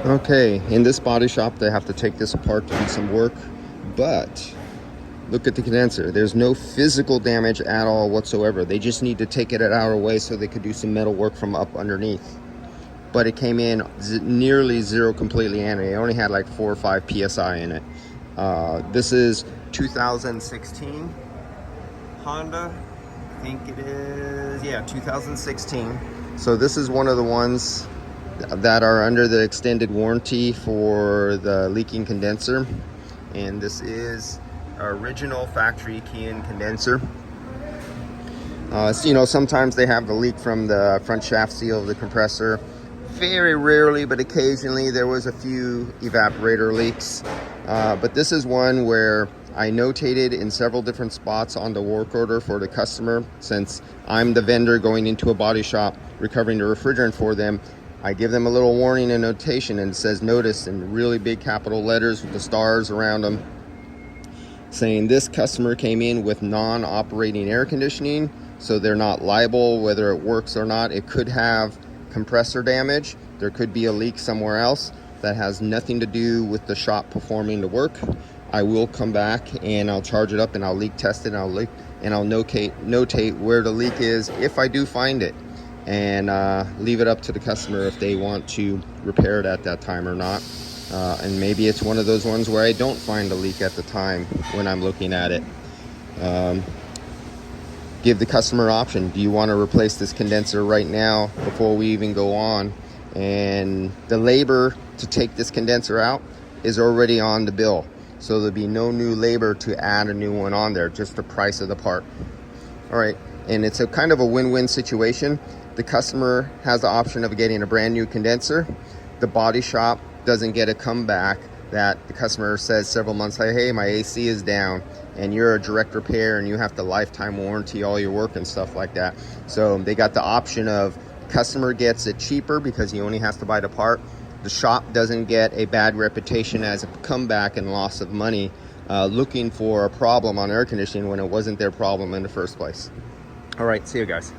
Okay, in this body shop, they have to take this apart to do some work, but look at the condenser. There's no physical damage at all whatsoever. They just need to take it out of our way so they could do some metal work from up underneath. But it came in nearly zero completely, and it only had like 4 or 5 psi in it. This is 2016 Honda, I think it is, yeah, 2016. So this is one of the ones that are under the extended warranty for the leaking condenser, and this is our original factory key-in condenser. So, you know, sometimes they have the leak from the front shaft seal of the compressor. Very rarely, but occasionally there was a few evaporator leaks. But this is one where I notated in several different spots on the work order for the customer. Since I'm the vendor going into a body shop recovering the refrigerant for them, I give them a little warning and notation, and it says notice in really big capital letters with the stars around them, saying this customer came in with non-operating air conditioning, so they're not liable whether it works or not. It could have compressor damage. There could be a leak somewhere else that has nothing to do with the shop performing the work. I will come back and I'll charge it up and I'll leak test it, and I'll notate where the leak is if I do find it, and leave it up to the customer if they want to repair it at that time or not. And maybe it's one of those ones where I don't find a leak at the time when I'm looking at it. Give the customer option. Do you want to replace this condenser right now before we even go on? And the labor to take this condenser out is already on the bill, so there'll be no new labor to add a new one on there, just the price of the part. All right, and it's a kind of a win-win situation. The customer has the option of getting a brand new condenser. The body shop doesn't get a comeback that the customer says several months later, hey, my AC is down, and you're a direct repair and you have to lifetime warranty all your work and stuff like that. So they got the option of customer gets it cheaper because he only has to buy the part. The shop doesn't get a bad reputation as a comeback and loss of money looking for a problem on air conditioning when it wasn't their problem in the first place. All right, see you guys.